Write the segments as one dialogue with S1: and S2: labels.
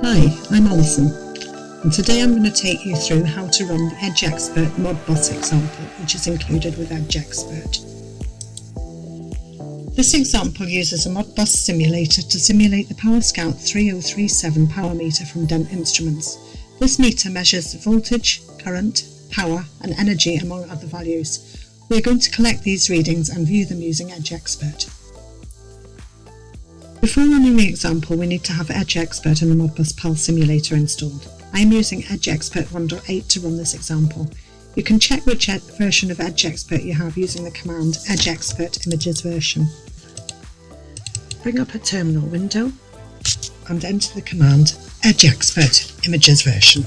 S1: Hi, I'm Alison, and today I'm going to take you through how to run the Edge Xpert Modbus example, which is included with Edge Xpert. This example uses a Modbus simulator to simulate the PowerScout 3037 power meter from Dent Instruments. This meter measures the voltage, current, power and energy among other values. We are going to collect these readings and view them using Edge Xpert. Before running the example, we need to have Edge Xpert and the Modbus PAL simulator installed. I am using Edge Xpert 1.8 to run this example. You can check which version of Edge Xpert you have using the command Edge Xpert images version. Bring up a terminal window and enter the command Edge Xpert images version.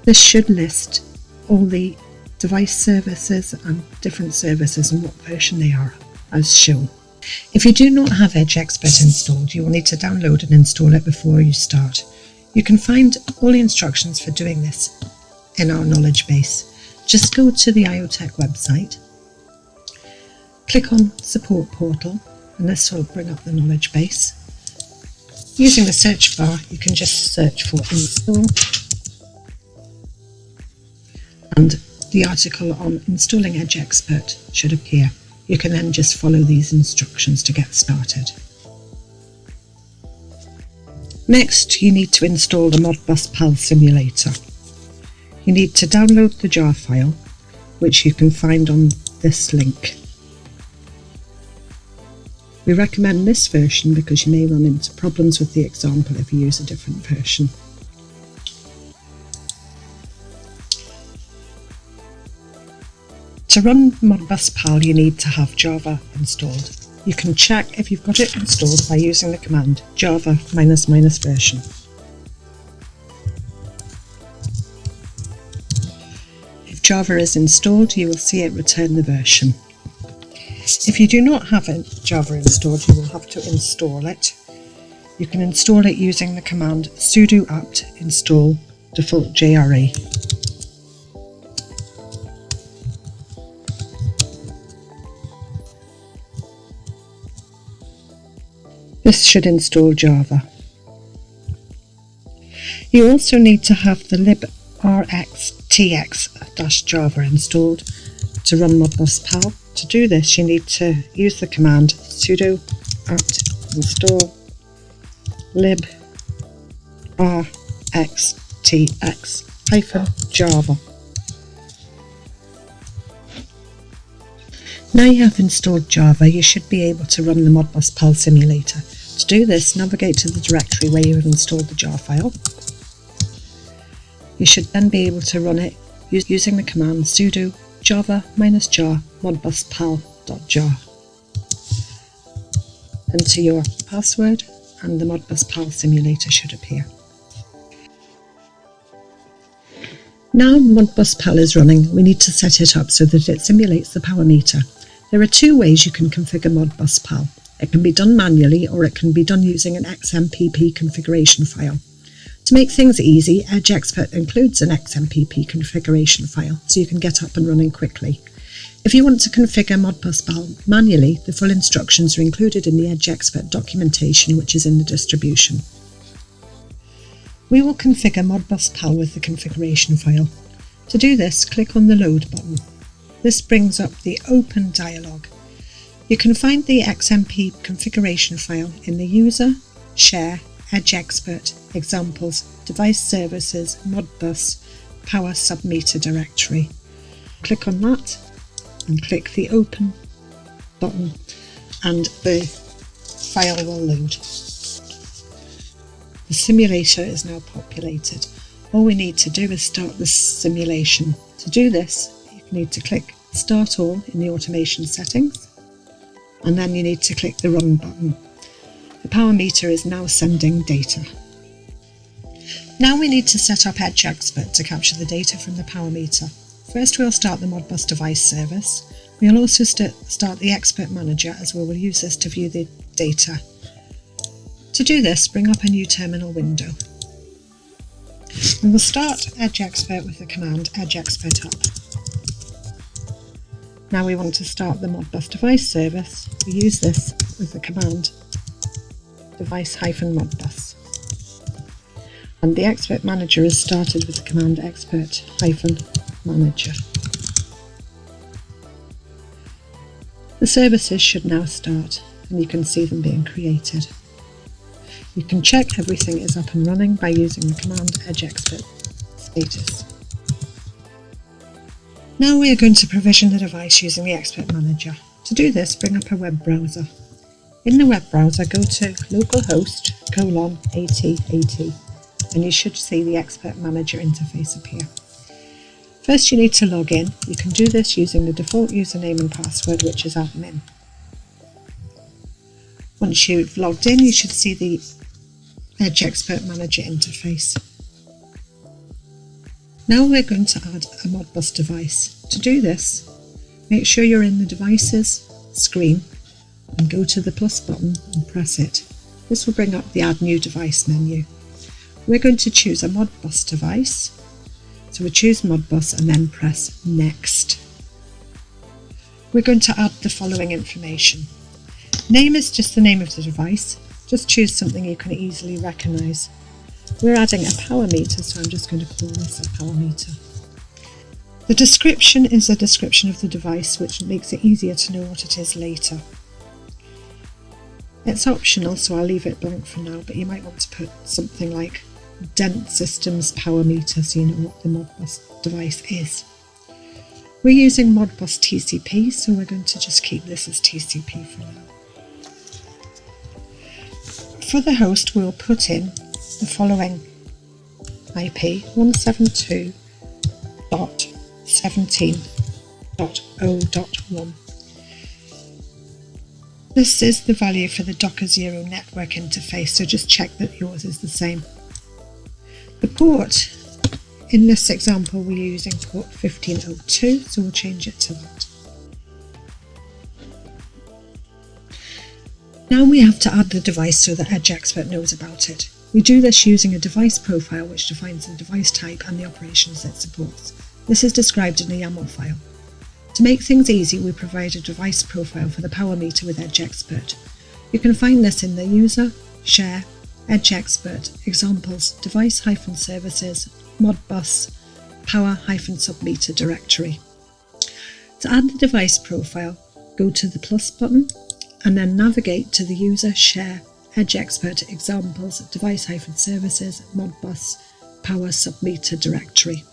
S1: This should list all the device services and different services and what version they are as shown. If you do not have Edge Xpert installed, you will need to download and install it before you start. You can find all the instructions for doing this in our knowledge base. Just go to the IOTech website, click on Support Portal, and this will bring up the knowledge base. Using the search bar, you can just search for install, and the article on installing Edge Xpert should appear. You can then just follow these instructions to get started. Next, you need to install the Modbus PAL simulator. You need to download the jar file, which you can find on this link. We recommend this version because you may run into problems with the example if you use a different version. To run Modbus PAL, you need to have Java installed. You can check if you've got it installed by using the command java ---- version. If Java is installed, you will see it return the version. If you do not have Java installed, you will have to install it. You can install it using the command sudo apt install default JRE. This should install Java. You also need to have the librxtx-java installed to run Modbus PAL. To do this, you need to use the command sudo apt install librxtx-java. Now you have installed Java, you should be able to run the Modbus PAL simulator. To do this, navigate to the directory where you have installed the jar file. You should then be able to run it using the command sudo java -jar modbuspal.jar. Enter your password and the Modbus PAL simulator should appear. Now Modbus PAL is running, we need to set it up so that it simulates the power meter. There are two ways you can configure Modbus PAL. It can be done manually or it can be done using an XMPP configuration file. To make things easy, Edge Xpert includes an XMPP configuration file so you can get up and running quickly. If you want to configure Modbus PAL manually, the full instructions are included in the Edge Xpert documentation, which is in the distribution. We will configure Modbus PAL with the configuration file. To do this, click on the Load button. This brings up the Open dialog. You can find the XMP configuration file in the User, Share, Edge Xpert, Examples, Device Services, Modbus, Power Submeter directory. Click on that and click the Open button and the file will load. The simulator is now populated. All we need to do is start the simulation. To do this, you need to click Start All in the automation settings, and then you need to click the Run button. The power meter is now sending data. Now we need to set up Edge Xpert to capture the data from the power meter. First we'll start the Modbus Device service. We'll also start the Expert Manager, as we will use this to view the data. To do this, bring up a new terminal window. We will start Edge Xpert with the command Edge Xpert up. Now we want to start the Modbus device service. We use this with the command device-modbus. And the Xpert Manager is started with the command Xpert-Manager. The services should now start, and you can see them being created. You can check everything is up and running by using the command Edge Xpert status. Now we are going to provision the device using the Xpert Manager. To do this, bring up a web browser. In the web browser, go to localhost:8080 and you should see the Xpert Manager interface appear. First, you need to log in. You can do this using the default username and password, which is admin. Once you've logged in, you should see the Edge Xpert Manager interface. Now we're going to add a Modbus device. To do this, make sure you're in the Devices screen and go to the plus button and press it. This will bring up the Add New Device menu. We're going to choose a Modbus device. So we choose Modbus and then press Next. We're going to add the following information. Name is just the name of the device. Just choose something you can easily recognise. We're adding a power meter, so I'm just going to call this a power meter. The description is a description of the device, which makes it easier to know what it is later. It's optional, so I'll leave it blank for now, but you might want to put something like Dent Systems Power Meter so you know what the Modbus device is. We're using Modbus TCP, so we're going to just keep this as TCP for now. For the host, we'll put in the following IP 172.17.0.1. This is the value for the Docker 0 network interface, so just check that yours is the same. The port, in this example we're using port 1502, so we'll change it to that. Now we have to add the device so that Edge Xpert knows about it. We do this using a device profile which defines the device type and the operations it supports. This is described in a YAML file. To make things easy, we provide a device profile for the power meter with Edge Xpert. You can find this in the User, Share, Edge Xpert, Examples, Device-Services, Modbus, Power-Submeter directory. To add the device profile, go to the plus button and then navigate to the User, Share, Edge Xpert, Examples, Device-Services, Modbus, Power-Submeter directory.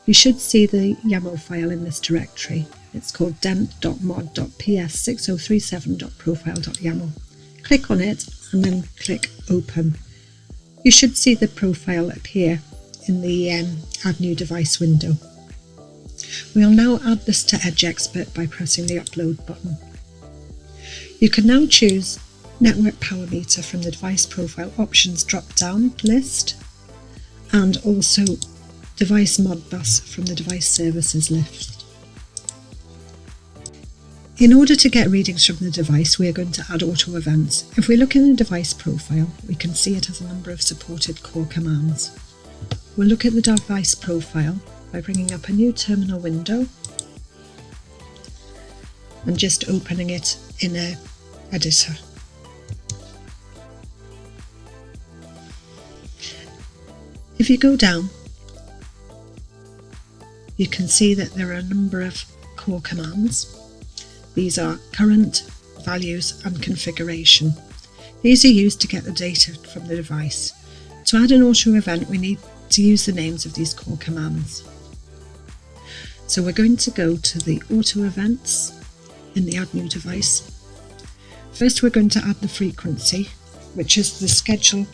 S1: You should see the YAML file in this directory. It's called dent.mod.ps6037.profile.yaml. Click on it and then click Open. You should see the profile appear in the Add New Device window. We'll now add this to Edge Xpert by pressing the Upload button. You can now choose Network Power Meter from the Device Profile Options drop-down list and also Device Modbus from the Device Services list. In order to get readings from the device, we are going to add auto events. If we look in the device profile, we can see it has a number of supported core commands. We'll look at the device profile by bringing up a new terminal window and just opening it in an editor. If you go down, you can see that there are a number of core commands. These are current, values and configuration. These are used to get the data from the device. To add an auto event, we need to use the names of these core commands. So we're going to go to the auto events in the Add New Device. First we're going to add the frequency, which is the schedule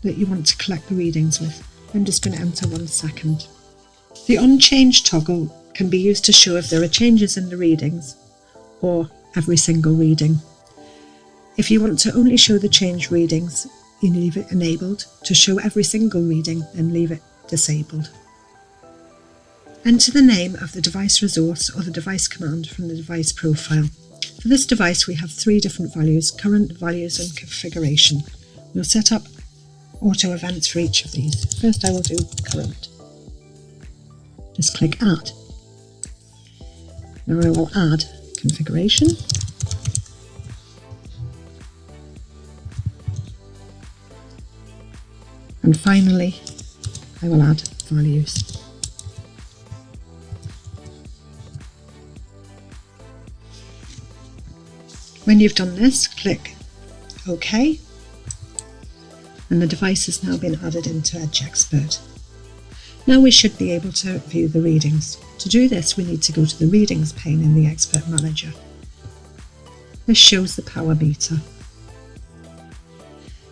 S1: that you want to collect the readings with. I'm just going to enter 1 second. The On Change toggle can be used to show if there are changes in the readings or every single reading. If you want to only show the change readings, you leave it enabled. To show every single reading, then leave it disabled. Enter the name of the device resource or the device command from the device profile. For this device we have 3 different values: current, values and configuration. We'll set up auto events for each of these. First I will do current. Just click Add. Now I will add configuration. And finally, I will add values. When you've done this, click OK, and the device has now been added into Edge Xpert. Now we should be able to view the readings. To do this, we need to go to the Readings pane in the Xpert Manager. This shows the power meter.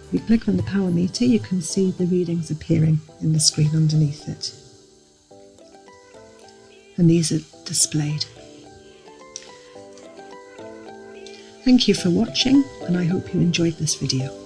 S1: If you click on the power meter, you can see the readings appearing in the screen underneath it. And these are displayed. Thank you for watching, and I hope you enjoyed this video.